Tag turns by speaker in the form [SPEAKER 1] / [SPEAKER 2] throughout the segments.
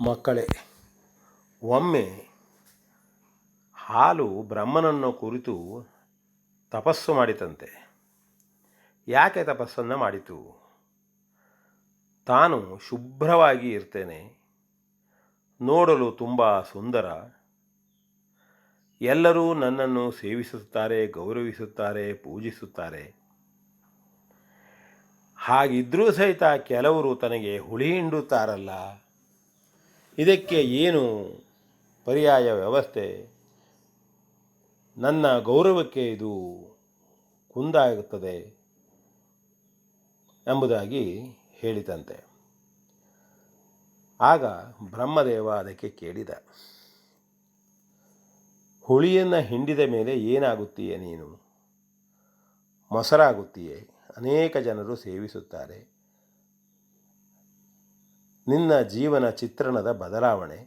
[SPEAKER 1] ಮಕ್ಕಳೇ, ಒಮ್ಮೆ ಹಾಲು ಬ್ರಹ್ಮನನ್ನು ಕುರಿತು ತಪಸ್ಸು ಮಾಡಿತಂತೆ. ಯಾಕೆ ತಪಸ್ಸನ್ನು ಮಾಡಿತು? ತಾನು ಶುಭ್ರವಾಗಿ ಇರ್ತೇನೆ, ನೋಡಲು ತುಂಬ ಸುಂದರ, ಎಲ್ಲರೂ ನನ್ನನ್ನು ಸೇವಿಸುತ್ತಾರೆ, ಗೌರವಿಸುತ್ತಾರೆ, ಪೂಜಿಸುತ್ತಾರೆ. ಹಾಗಿದ್ರೂ ಸಹಿತ ಕೆಲವರು ತನಗೆ ಹುಳಿ ಹಿಂಡುತ್ತಾರಲ್ಲ, ಇದಕ್ಕೆ ಏನು ಪರ್ಯಾಯ ವ್ಯವಸ್ಥೆ? ನನ್ನ ಗೌರವಕ್ಕೆ ಇದು ಕುಂದಾಗುತ್ತದೆ ಎಂಬುದಾಗಿ ಹೇಳಿದಂತೆ. ಆಗ ಬ್ರಹ್ಮದೇವ ಅದಕ್ಕೆ ಕೇಳಿದ, ಹುಳಿಯನ್ನು ಹಿಂಡಿದ ಮೇಲೆ ಏನಾಗುತ್ತೀಯೆ ನೀನು? ಮೊಸರಾಗುತ್ತೀಯೆ. ಅನೇಕ ಜನರು ಸೇವಿಸುತ್ತಾರೆ. ನಿನ್ನ ಜೀವನ ಚಿತ್ರಣದ ಬದಲಾವಣೆ.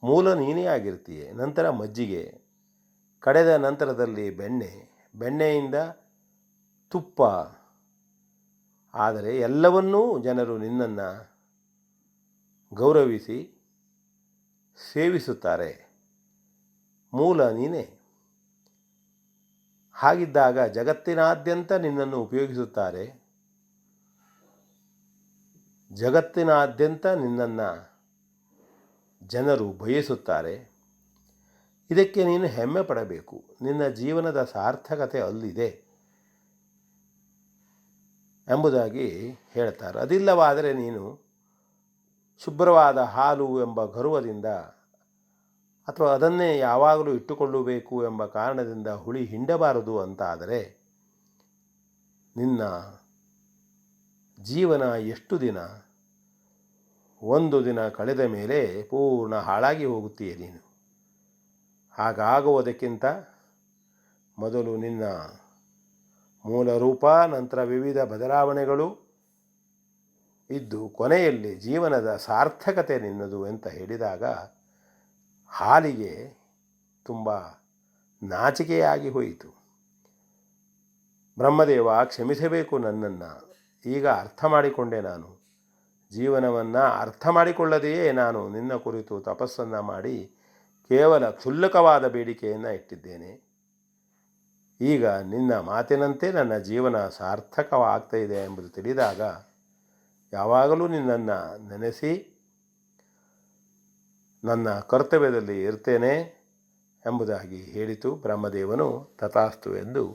[SPEAKER 1] ಮೂಲ ನೀನೇ ಆಗಿರ್ತೀಯೆ. ನಂತರ ಮಜ್ಜಿಗೆ, ಕಡೆದ ನಂತರದಲ್ಲಿ ಬೆಣ್ಣೆ, ಬೆಣ್ಣೆಯಿಂದ ತುಪ್ಪ. ಆದರೆ ಎಲ್ಲವನ್ನೂ ಜನರು ನಿನ್ನನ್ನು ಗೌರವಿಸಿ ಸೇವಿಸುತ್ತಾರೆ. ಮೂಲ ನೀನೇ. ಹಾಗಿದ್ದಾಗ ಜಗತ್ತಿನಾದ್ಯಂತ ನಿನ್ನನ್ನು ಉಪಯೋಗಿಸುತ್ತಾರೆ. ಜಗತ್ತಿನಾದ್ಯಂತ ನಿನ್ನನ್ನು ಜನರು ಬಯಸುತ್ತಾರೆ. ಇದಕ್ಕೆ ನೀನು ಹೆಮ್ಮೆ ಪಡಬೇಕು. ನಿನ್ನ ಜೀವನದ ಸಾರ್ಥಕತೆ ಅಲ್ಲಿದೆ ಎಂಬುದಾಗಿ ಹೇಳ್ತಾರೆ. ಅದಿಲ್ಲವಾದರೆ ನೀನು ಶುಭ್ರವಾದ ಹಾಲು ಎಂಬ ಗರ್ವದಿಂದ ಅಥವಾ ಅದನ್ನೇ ಯಾವಾಗಲೂ ಇಟ್ಟುಕೊಳ್ಳಬೇಕು ಎಂಬ ಕಾರಣದಿಂದ ಹುಳಿ ಹಿಂಡಬಾರದು ಅಂತಾದರೆ ನಿನ್ನ ಜೀವನ ಎಷ್ಟು ದಿನ? ಒಂದು ದಿನ ಕಳೆದ ಮೇಲೆ ಪೂರ್ಣ ಹಾಳಾಗಿ ಹೋಗುತ್ತೀಯ ನೀನು. ಹಾಗಾಗುವುದಕ್ಕಿಂತ ಮೊದಲು ನಿನ್ನ ಮೂಲ ರೂಪ, ನಂತರ ವಿವಿಧ ಬದಲಾವಣೆಗಳು ಇದ್ದು ಕೊನೆಯಲ್ಲಿ ಜೀವನದ ಸಾರ್ಥಕತೆ ನಿನ್ನದು ಅಂತ ಹೇಳಿದಾಗ ಹಾಲಿಗೆ ತುಂಬ ನಾಚಿಕೆಯಾಗಿ ಹೋಯಿತು. ಬ್ರಹ್ಮದೇವ, ಕ್ಷಮಿಸಬೇಕು ನನ್ನನ್ನು. ಈಗ ಅರ್ಥ ಮಾಡಿಕೊಂಡೆ. ನಾನು ಜೀವನವನ್ನು ಅರ್ಥ ಮಾಡಿಕೊಳ್ಳದೆಯೇ ನಾನು ನಿನ್ನ ಕುರಿತು ತಪಸ್ಸನ್ನು ಮಾಡಿ ಕೇವಲ ಕ್ಷುಲ್ಲಕವಾದ ಬೇಡಿಕೆಯನ್ನು ಇಟ್ಟಿದ್ದೇನೆ. ಈಗ ನಿನ್ನ ಮಾತಿನಂತೆ ನನ್ನ ಜೀವನ ಸಾರ್ಥಕವಾಗ್ತಾಯಿದೆ ಎಂಬುದು ತಿಳಿದಾಗ ಯಾವಾಗಲೂ ನಿನ್ನನ್ನು ನೆನೆಸಿ ನನ್ನ ಕರ್ತವ್ಯದಲ್ಲಿ ಇರ್ತೇನೆ ಎಂಬುದಾಗಿ ಹೇಳಿತು. ಬ್ರಹ್ಮದೇವನು ತಥಾಸ್ತು ಎಂದು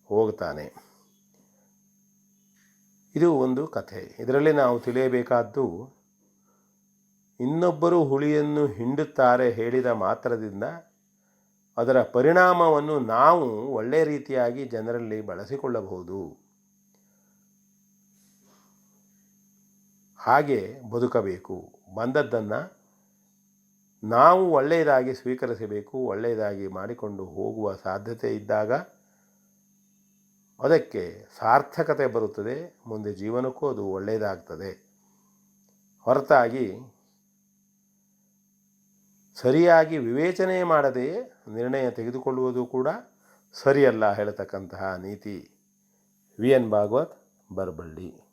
[SPEAKER 1] ಹೋಗ್ತಾನೆ. ಇದು ಒಂದು ಕಥೆ. ಇದರಲ್ಲಿ ನಾವು ತಿಳಿಯಬೇಕಾದ್ದು, ಇನ್ನೊಬ್ಬರು ಹುಳಿಯನ್ನು ಹಿಂಡುತ್ತಾರೆ ಹೇಳಿದ ಮಾತ್ರದಿಂದ ಅದರ ಪರಿಣಾಮವನ್ನು ನಾವು ಒಳ್ಳೆಯ ರೀತಿಯಾಗಿ ಜನರಲ್ಲಿ ಬಳಸಿಕೊಳ್ಳಬಹುದು. ಹಾಗೆ ಬದುಕಬೇಕು. ಬಂದದ್ದನ್ನು ನಾವು ಒಳ್ಳೆಯದಾಗಿ ಸ್ವೀಕರಿಸಬೇಕು. ಒಳ್ಳೆಯದಾಗಿ ಮಾಡಿಕೊಂಡು ಹೋಗುವ ಸಾಧ್ಯತೆ ಇದ್ದಾಗ ಅದಕ್ಕೆ ಸಾರ್ಥಕತೆ ಬರುತ್ತದೆ. ಮುಂದೆ ಜೀವನಕ್ಕೂ ಅದು ಒಳ್ಳೆಯದಾಗ್ತದೆ. ಹೊರತಾಗಿ ಸರಿಯಾಗಿ ವಿವೇಚನೆ ಮಾಡದೆ ನಿರ್ಣಯ ತೆಗೆದುಕೊಳ್ಳುವುದು ಕೂಡ ಸರಿಯಲ್ಲ ಹೇಳ್ತಕ್ಕಂತಹ ನೀತಿ. ವಿ ಎನ್ ಭಾಗವತ್, ಬರಬಳ್ಳಿ.